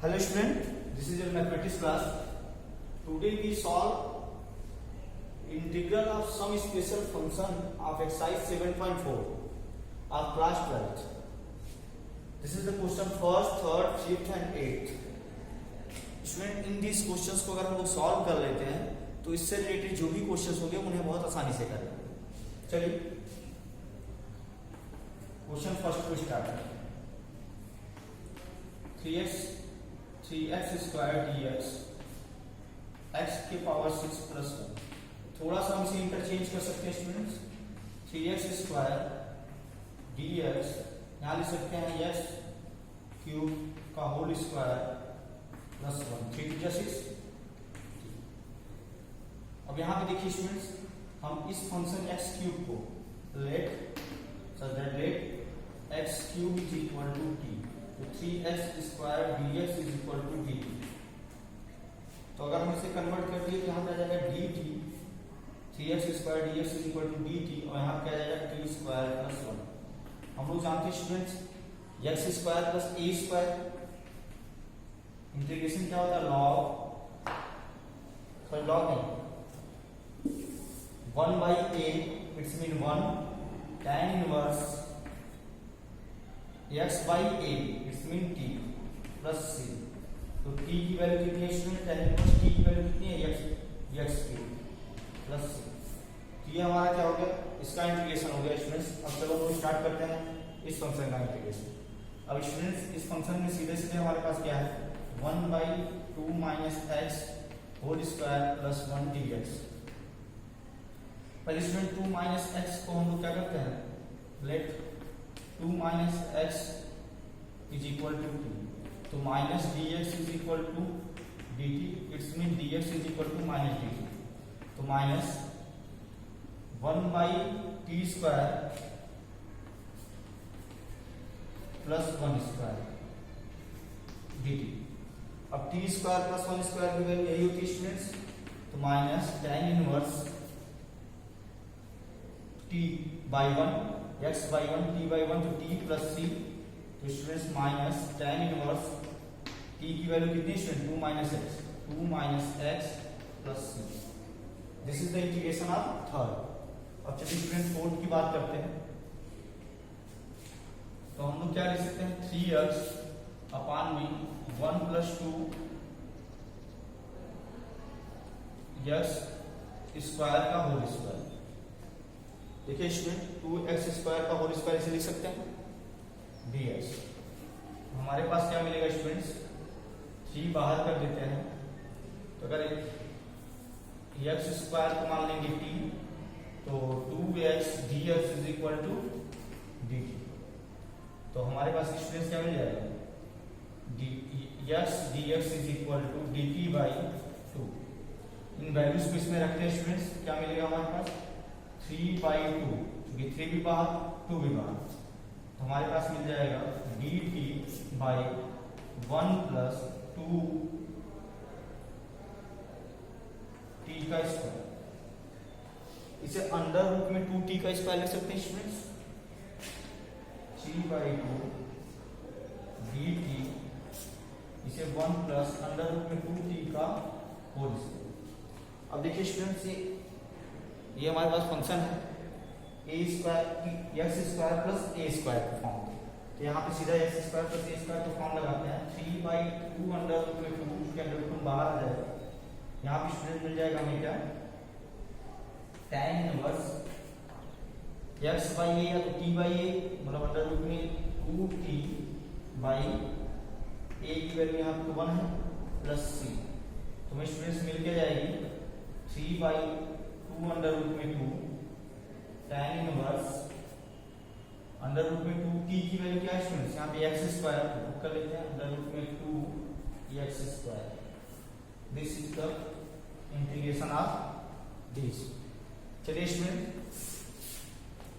Hello student, this is your mathematics class. Today we solve integral of some special function of exercise 7.4 of class 12th. This is the question first, third, fifth and eighth. Student, in these questions को अगर हम लोग solve कर लेते हैं तो इससे related जो भी questions होंगे उन्हें बहुत आसानी से कर लेंगे। चलिए क्वेश्चन फर्स्ट को स्टार्ट करें। 3x स्क्वायर dx x के पावर 6 प्लस 1। थोड़ा सा हम इसे इंटरचेंज कर सकते हैं स्टूडेंट्स। 3x स्क्वायर dx यहाँ लिख सकते हैं x क्यूब का होल स्क्वायर प्लस 1। 3 to 6। अब यहाँ पे देखिए स्टूडेंट्स, हम इस फंक्शन x क्यूब को let x cube is equal to t, तो 3x square dx is equal to dt। तो अगर हम इसे कन्वर्ट कर दिए तो यहाँ पे आ जाएगा dt, 3x square dx is equal to dt, और यहाँ पे आ जाएगा t स्क्वायर प्लस 1। हम लोग जानते हैं students x square plus a square integration क्या होता है, लॉग नहीं 1 by a, it's mean 1 tan inverse x by a, it's mean t plus c। तो t की वैल्यू कितनी है स्टूडेंट, tan इनवर्स t की वैल्यू कितनी है, x क्यूब प्लस c। तो ये हमारा क्या हो गया, इसका इंटीग्रेशन हो गया स्टूडेंट्स। अब चलो हम स्टार्ट करते हैं इस फंक्शन का इंटीग्रेशन। अब स्टूडेंट्स इस फंक्शन में सीधे सीधे हमारे पास क्या है, 1 by 2 minus x whole square plus 1 dx। पहले स्टूडेंट 2 माइनस एक्स को हम लोग क्या करते हैं, let 2 minus x is equal to t, तो minus dx is equal to dt, it's mean dx is equal to minus dt। तो minus 1 by t square plus 1 square dt। अब t square plus 1 square की value यही होती है students, तो minus tan inverse t by 1, x by 1, t by 1, तो t plus c। तो students minus tan inverse t की वैल्यू कितनी student, 2 minus x, 2 minus x plus c। This is the integration of third. अब चलिए student fourth की बात करते हैं। तो हम लोग क्या लिख सकते हैं, 3x अपान में 1 प्लस 2 x स्क्वायर का होल स्क्वायर। देखिए स्टूडेंट 2x स्क्वायर का होल स्क्वायर इसे लिख सकते हैं dx। हमारे पास क्या मिलेगा स्टूडेंट्स, 3 बाहर कर देते हैं, तो अगर x स्क्वायर को मान लेंगे t, तो 2x dx is equal to dt। तो हमारे पास स्टूडेंट्स क्या मिल जाएगा, x dx is equal to dt by 2। इन वैल्यूज को इसमें रखते हैं स्टूडेंट्स, क्या मिलेगा हमारे पास 3 बाई 2, क्योंकि 3 भी बाहर 2 भी बाहर, तो हमारे पास मिल जाएगा dt बाई 1 प्लस 2 t का स्क्वायर। इसे अंडर रूट में 2t का स्क्वायर लिख सकते हैं स्टूडेंट्स, 3 बाई 2 dt, इसे 1 प्लस अंडर रूट में 2t का होल स्क्वायर। अब देखिए स्टूडेंट्स ये हमारे पास फंक्शन है a square x square plus a square का फॉर्म, तो यहाँ पे सीधा x square plus a square का फॉर्म लगाते हैं। 3 बाई 2 अंडर रूट में 2 के अंडर रूट बाहर आ जाएगा, यहाँ पे स्टूडेंट मिल जाएगा हमें क्या, tan inverse x by a या तो t बाई a, मतलब अंडर रूट में 2t बाई a की वैल्यू यहाँ पे 1 है प्लस c। तो हमें स्टूडेंट्स मिल के जाएगी 3 बाई 2 अंडर रूट में 2 tan इनवर्स अंडर रूट में 2t की वैल्यू क्या है स्टूडेंट्स, यहाँ पे x स्क्वायर कर लेते हैं, अंडर रूट में 2x square. This is the integration of this. चलिए स्टूडेंट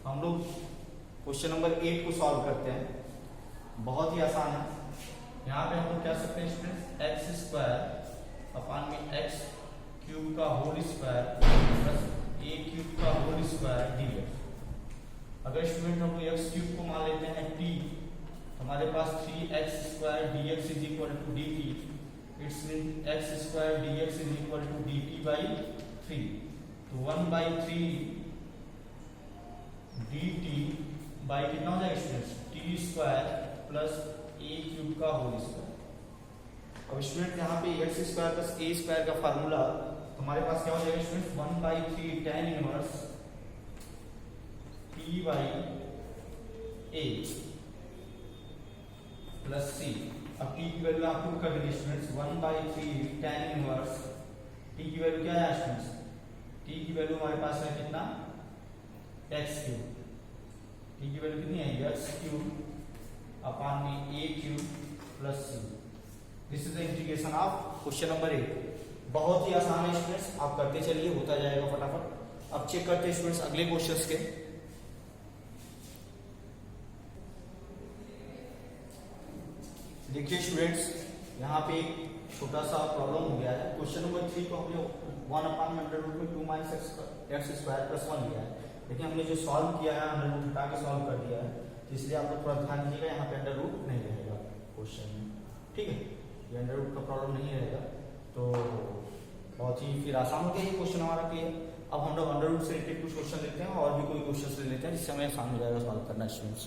हम लोग क्वेश्चन नंबर 8 को सॉल्व करते हैं, बहुत ही आसान है। यहाँ पे हम लोग क्या सकते हैं स्टूडेंट, x स्क्वायर अपान में x क्यूब का whole square plus a cube का होल स्क्वायर dx। अगर स्टूडेंट हम लोग x क्यूब को मान लेते हैं t, हमारे पास 3x² dx is equal to dt, it's mean x² dx is equal to dt by 3, तो 1/3 dt बाई कितना हो जाएगा स्टूडेंट्स, t² प्लस a³ का होल स्क्वायर। अब स्टूडेंट यहाँ पे x² प्लस a² का फार्मूला हमारे पास क्या हो जाएगा students, 1/3 tan inverse t by a plus c। अब t की वैल्यू आपको कर देंगे स्टूडेंट्स, 1/3 tan इनवर्स t की वैल्यू क्या है स्टूडेंट्स, t की वैल्यू हमारे पास है कितना, x³ t की वैल्यू कितनी है, x³ अपॉन में a³ plus c। This is the integration of question number 8। बहुत ही आसान है स्टूडेंट्स, आप करते चलिए, होता जाएगा फटाफट। अब चेक करते हैं स्टूडेंट्स अगले क्वेश्चंस के। देखिए स्टूडेंट्स, यहाँ पे एक छोटा सा प्रॉब्लम हो गया है। क्वेश्चन नंबर 3 को हमने 1/√2 - x² प्लस 1 लिया है, लेकिन हमने जो सॉल्व किया है अंडर रूट हटा के सॉल्व कर दिया है, इसलिए आप लोग थोड़ा ध्यान दीजिएगा, यहाँ पे अंडर रूट नहीं रहेगा क्वेश्चन में, ठीक है, ये अंडर रूट का प्रॉब्लम नहीं रहेगा, तो बहुत ही फिर आसान हो गया ये क्वेश्चन हमारा क्लियर। अब हम लोग अंडर रूट से रिलेटेड कुछ क्वेश्चन लेते हैं और भी कोई क्वेश्चन ले लेते हैं, जिससे हमें आसान हो जाएगा सॉल्व करना स्टूडेंट्स।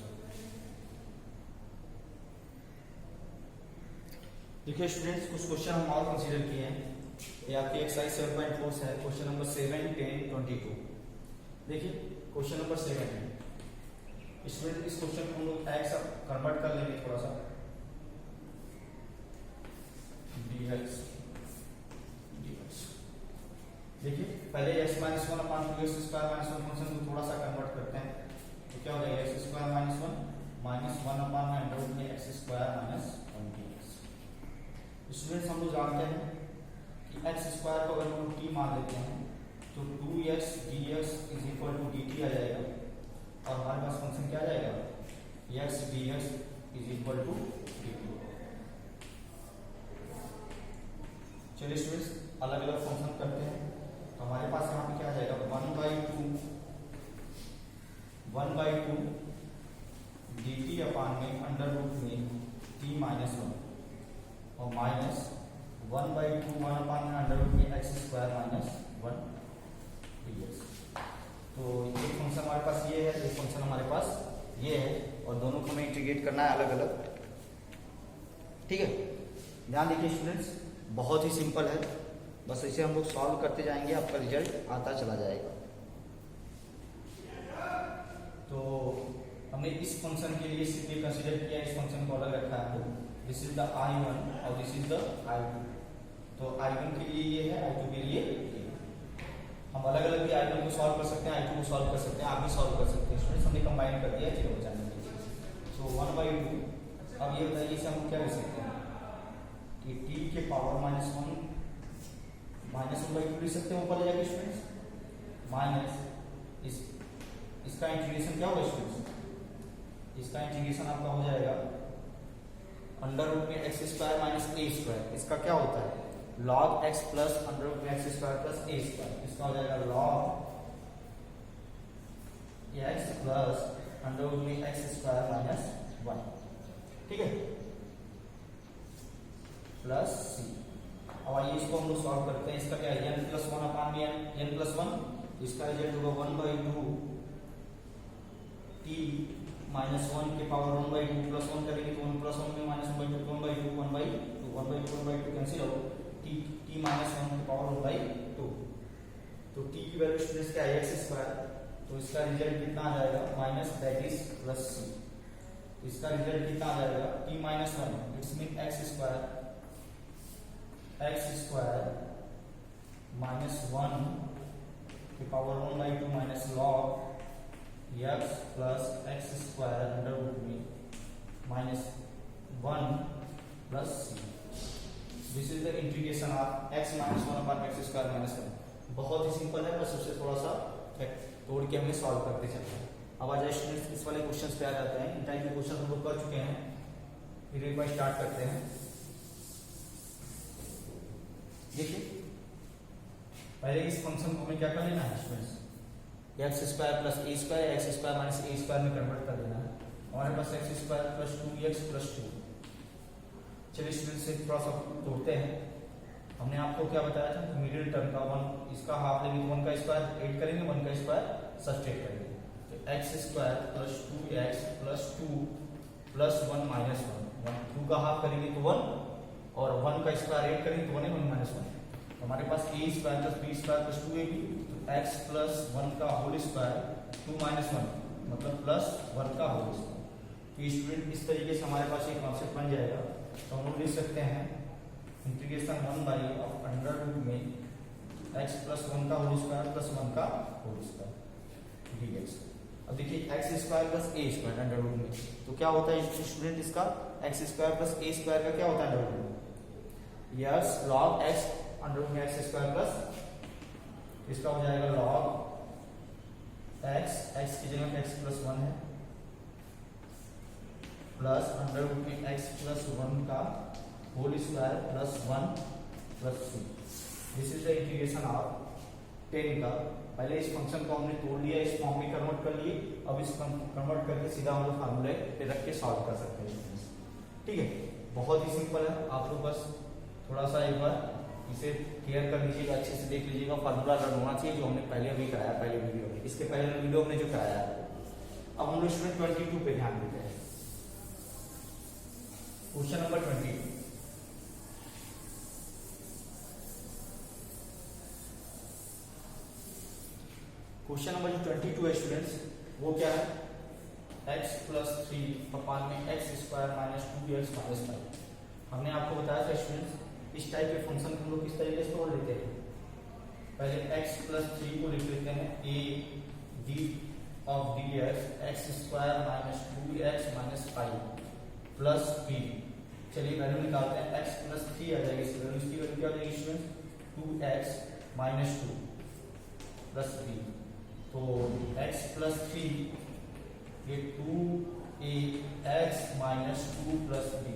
देखिए स्टूडेंट्स, कुछ क्वेश्चन हम और कंसीडर किए हैं। ये आपकी एक्सरसाइज 7.4 से है, क्वेश्चन नंबर 7, 10, 22। देखिए क्वेश्चन नंबर 7 है, इसमें इस क्वेश्चन को हम लोग एक्स कन्वर्ट कर लेंगे थोड़ा सा, dx। देखिए पहले x - 1/2x² - 1 फंक्शन को थोड़ा सा कन्वर्ट करते हैं, तो क्या हो जाएगा, x² - 1 - 1/√x² - 1 dx। स्टूडेंट्स हम लोग जानते हैं कि x² को अगर हम t मान लेते हैं तो 2x dx is equal to dt आ जाएगा, और हमारे पास फंक्शन क्या आ जाएगा, x dx is equal to dt। चलिए स्टूडेंट्स अलग अलग फंक्शन करते हैं, तो हमारे पास यहाँ पे क्या आ जाएगा, 1/2 dt अपॉन में अंडर रूट में t - 1 और माइनस 1/2 1 अपॉन अंडर रूट में x² - 1 dx। तो एक फंक्शन हमारे पास ये है, एक फंक्शन हमारे पास ये है, और दोनों को हमें इंटीग्रेट करना है अलग अलग, ठीक है। ध्यान देखिए स्टूडेंट्स, बहुत ही सिंपल है, बस इसे हम लोग सॉल्व करते जाएंगे, आपका रिजल्ट आता चला जाएगा। तो हमने इस फंक्शन के लिए सिर्फ ये कंसीडर किया, इस फंक्शन को अलग रखा है, दिस इज द I1 और दिस इज द I2। तो I1 के लिए ये है, I2 के लिए ये। हम अलग अलग भी I1 को सॉल्व कर सकते हैं, I2 को सॉल्व कर सकते हैं, आप भी सॉल्व कर सकते हैं स्टूडेंट्स, हमने कंबाइन कर दिया जीरो बचाने के लिए। तो 1/2, अब ये बताइए इसे हम क्या कर सकते हैं कि t के पावर -1 -1/2 लिख सकते हैं ऊपर ले जाके स्टूडेंट्स, माइनस इसका इंटीग्रेशन क्या होगा स्टूडेंट्स, इसका इंटीग्रेशन आपका हो जाएगा अंडर रूट में x² - a², इसका क्या होता है, log x plus under root में x² प्लस a², इसका हो जाएगा log x plus under root में x² - 1, ठीक है, प्लस c। अब आइए इसको हम लोग सॉल्व करते हैं, इसका क्या है, n+1 अपॉन में n+1, इसका रिजल्ट होगा 1/2 t -1 के पावर 1/2 प्लस 1 करेंगे तो 1 + 1 में -1/2 1/2 1/2 1/2 1/2 कैंसिल हो, t -1 के पावर 1/2। तो t की वैल्यू स्टूडेंट्स क्या है, x², तो इसका रिजल्ट कितना आ जाएगा, minus that is plus c। इसका रिजल्ट कितना आ जाएगा, t - 1, इट्स मीन x² -1 के power 1/2 minus log x plus x² under root में -1 plus c। This is the integration of x - 1 upon x² - 1। बहुत ही सिंपल है, बस उसे थोड़ा सा तोड़ के हमें सॉल्व करते चलते हैं। अब आ जाए स्टूडेंट्स इस वाले क्वेश्चंस पे आ जाते हैं, इन टाइप के क्वेश्चन हम लोग कर चुके हैं, फिर एक बार स्टार्ट करते हैं। देखिए पहले इस फंक्शन को हमें क्या कर लेना है students, x² plus a² x² - a² में कन्वर्ट कर देना है, हमारे पास x square plus 2x plus 2। चलिए स्टूडेंट से थोड़ा सा तोड़ते हैं। हमने आपको क्या बताया था, मिडिल टर्म का 1 इसका हाफ लेंगे तो 1 का स्क्वायर ऐड करेंगे, 1 का स्क्वायर सब्सट्रैक्ट करेंगे। तो x square plus 2x plus 2 plus 1 minus 1, 2 का हाफ करेंगे तो 1 और 1 का स्क्वायर ऐड करेंगे तो 1 है, 1 माइनस 1। तो हमारे पास a square plus b square plus 2ab, तो एक्स प्लस 1 का होल स्क्वायर 2 माइनस 1 मतलब प्लस 1 का होल स्क्वायर। तो स्टूडेंट इस तरीके से हमारे पास एक कॉन्सेप्ट बन जाएगा। तो हम लोग लिख सकते हैं integration 1 by of under root में x प्लस 1 का होल स्क्वायर प्लस 1 का होल स्क्वायर dx। अब देखिए x square plus a square under root में, तो क्या होता है स्टूडेंट इसका x square plus a square का क्या होता है अंडर रूट में, yes log x under root में एक्स स्क्वायर प्लस इसका हो जाएगा लॉग एक्स की जगह एक्स प्लस 1 है प्लस अंडर रूट में एक्स प्लस 1 का whole square plus 1 plus 2। This is the integration of 10 का। पहले इस फंक्शन को हमने तोड़ लिया, इस फॉर्म में कन्वर्ट कर लिए, अब इस कन्वर्ट करके सीधा हम लोग फार्मूले पे रख के सॉल्व कर सकते हैं। ठीक है, बहुत ही सिंपल है। आप लोग बस थोड़ा सा एक बार इसे क्लियर कर लीजिएगा, अच्छे से देख लीजिएगा। फार्मूला रन होना चाहिए जो हमने पहले अभी कराया, पहले वीडियो में, इसके पहले वीडियो में जो कराया। अब हम लोग स्टूडेंट 22 पे ध्यान देते हैं। Question number 22। क्वेश्चन नंबर जो 22 है स्टूडेंट्स, वो क्या है, x प्लस 3 अपान में x square minus 2x minus 5। हमने आपको बताया था स्टूडेंट्स इस टाइप के फंक्शन को हम लोग किस तरीके से तोड़ लेते हैं। पहले x प्लस 3 को लिख लेते हैं a d of dx x square minus 2x minus 5 plus b। चलिए वैल्यू निकालते हैं, x प्लस 3 आ जाएगी, इसकी वैल्यू क्या हो जाएगी students 2x minus 2 plus b। तो x प्लस 3 ये 2ax माइनस 2 प्लस b।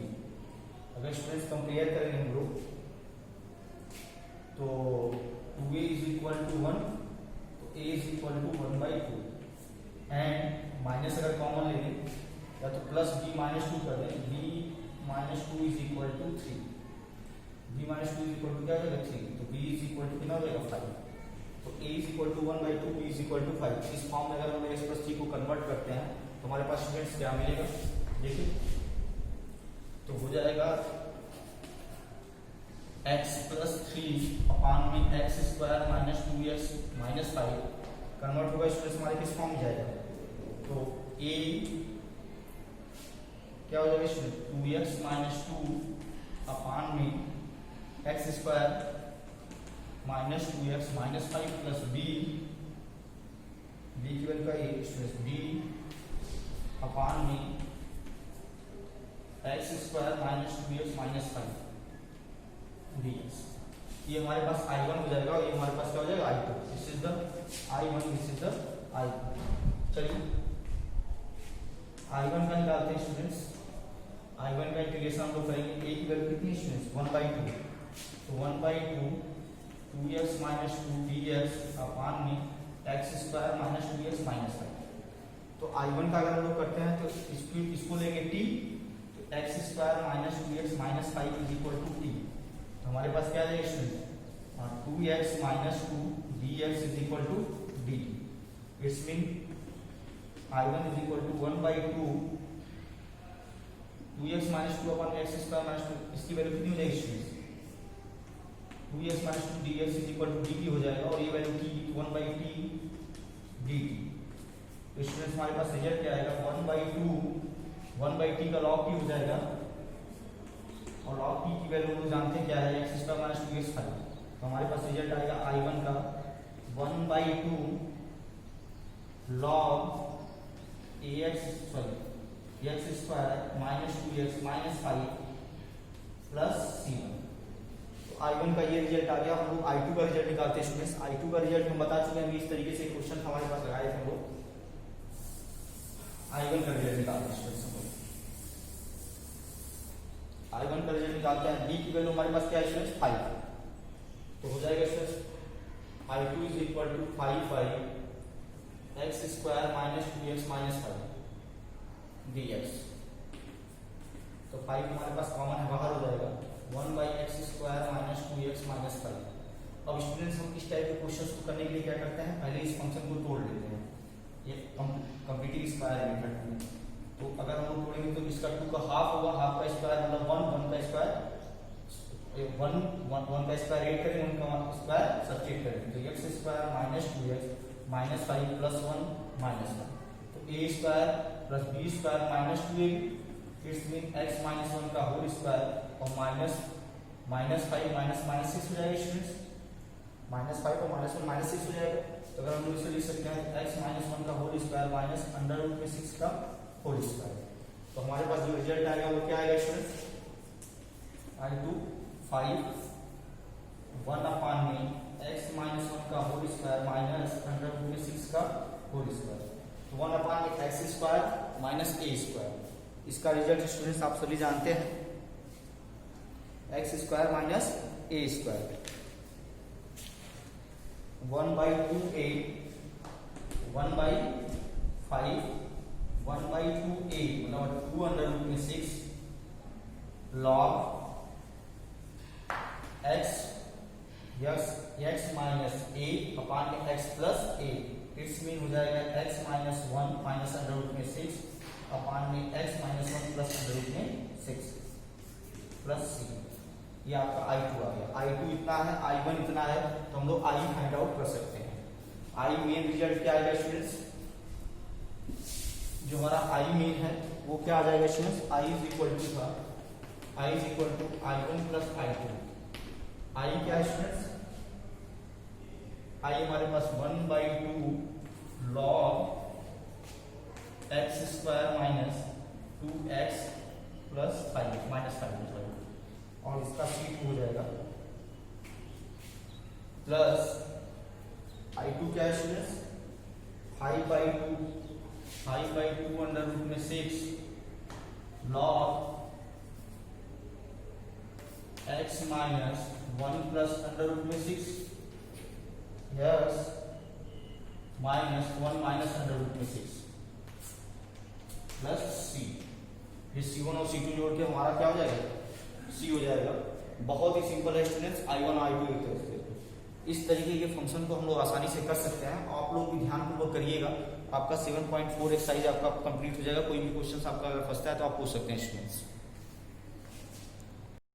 अगर स्टूडेंट्स कंपेयर करेंगे हम लोग तो 2a इज इक्वल टू 1, तो a is equal to 1/2 and minus अगर कॉमन ले लें या तो प्लस b माइनस 2 कर दें, b minus 2 is equal to 3, b minus 2 is equal to क्या हो जाएगा 3, तो b इज इक्वल टू कितना हो जाएगा 5। तो a is equal to 1/2, b is equal to 5। इस फॉर्म में अगर हम x प्लस 3 को कन्वर्ट करते हैं तो हमारे पास स्टूडेंट्स क्या मिलेगा, देखिए तो हो जाएगा x प्लस 3 अपान में x square minus 2x minus 5 convert होगा स्टूडेंट्स हमारे किस फॉर्म में जाएगा, तो a क्या हो जाएगा स्टूडेंट 2x माइनस 2 अपान में x square minus 2x minus 5 plus b की वैल्यू का b अपान में x square minus 2x minus 5 dx। ये हमारे पास I1 हो जाएगा और ये हमारे पास क्या हो जाएगा I2। This is the I1, this is the I2। चलिए I1 का निकालते हैं स्टूडेंट्स। I1 का इंटीग्रेशन हम लोग करेंगे, a की वैल्यू कितनी स्टूडेंट्स 1/2, तो 1/2 2x माइनस 2 dx अपान में x square minus 2x minus 5। तो I1 का अगर हम लोग करते हैं तो इसको लेंगे t, तो x square minus 2x minus 5 is equal to t। तो हमारे पास क्या है student 2x minus 2 dx is equal to dt। It's mean I1 is equal to 1/2 2x minus 2 upon x square minus 2, इसकी वैल्यू कितनी हो जाएगी student 2x minus 2 dx is equal to dt हो जाएगा और ये वैल्यू t 1/t dt। तो students हमारे पास रिजल्ट क्या आएगा 1/t का log t हो जाएगा और log t की वैल्यू हम लोग जानते हैं क्या है x स्क्वायर माइनस 2x 5। तो हमारे पास रिजल्ट आएगा I1 का 1/2 log x square minus 2x minus 5 plus c1। I1 का ये रिजल्ट आ गया। हम लोग I2 का रिजल्ट निकालते हैं स्टूडेंट्स। I2 का रिजल्ट हम बता चुके हैं, इस तरीके से क्वेश्चन हमारे पास लगाए थे हम लोग। I1 का रिजल्ट निकालते हैं स्टूडेंट्स हम लोग। I1 का रिजल्ट निकालते हैं, b की वैल्यू हमारे पास क्या है स्टूडेंट्स 5, तो हो जाएगा students I2 is equal to 5 by x square minus 2x minus 5 dx। तो 5 हमारे पास कॉमन है, बाहर हो जाएगा 1/x² माइनस 2x माइनस 5। अब स्टूडेंट्स हम इस टाइप के क्वेश्चंस को करने के लिए क्या करते हैं, पहले इस फंक्शन को तोड़ लेते हैं, ये कंप्लीटिंग स्क्वायर मेथड में। तो अगर हम लोग तोड़ेंगे तो इसका 2 का हाफ होगा, हाफ का स्क्वायर मतलब 1 का स्क्वायर 1 का स्क्वायर ऐड करेंगे, 1 का स्क्वायर सब्ट्रैक्ट करेंगे, तो x² minus 2x minus 5 plus 1 minus 1, तो a² plus b² minus 2ab, it's mean x minus 1 का होल स्क्वायर और माइनस 5 माइनस 6 हो जाएगा स्टूडेंट्स, माइनस 5 और माइनस 1 माइनस 6 हो जाएगा। तो अगर हम लोग इसे लिख सकते हैं x माइनस 1 का whole square minus under root में 6 का होल स्क्वायर। तो हमारे पास जो रिजल्ट आएगा वो क्या आएगा स्टूडेंट्स, I2 5 1 अपान में x माइनस 1 का whole square minus under root में 6 का होल स्क्वायर, तो 1 अपान में x² माइनस a²। इसका रिजल्ट स्टूडेंट्स आप सभी जानते हैं, x² minus a²। 1/2a 1/5 1/2a मतलब 2 अंडर रूट में 6 log x minus a upon में x plus a, it's mean हो जाएगा x minus 1 minus under root में 6 अपान में x minus 1 plus under root में 6 प्लस c। ये आपका I2 आ गया, I2 इतना है, I1 इतना है, तो हम लोग I फाइंड आउट कर सकते हैं। I मेन रिजल्ट क्या आएगा स्टूडेंट्स, जो हमारा I मेन है वो क्या आ जाएगा students, I is equal to I1 plus I2। I क्या है स्टूडेंट्स, I हमारे पास 1/2 log x² minus 2x plus 5 minus 5 और इसका c2 हो जाएगा प्लस I2 क्या है स्टूडेंट्स, 5/2 अंडर रूट में 6 log x minus 1 plus under root में 6 yes minus 1 minus under root में 6 प्लस c। ये c1 और c2 जोड़ के हमारा क्या हो जाएगा, c हो जाएगा। बहुत ही सिंपल है स्टूडेंट्स, I1 I2 एक तरह से इस तरीके के फंक्शन को हम लोग आसानी से कर सकते हैं। आप लोग भी ध्यानपूर्वक करिएगा, आपका 7.4 एक्सरसाइज आपका कंप्लीट हो जाएगा। कोई भी क्वेश्चन आपका अगर फंसता है तो आप पूछ सकते हैं स्टूडेंट्स।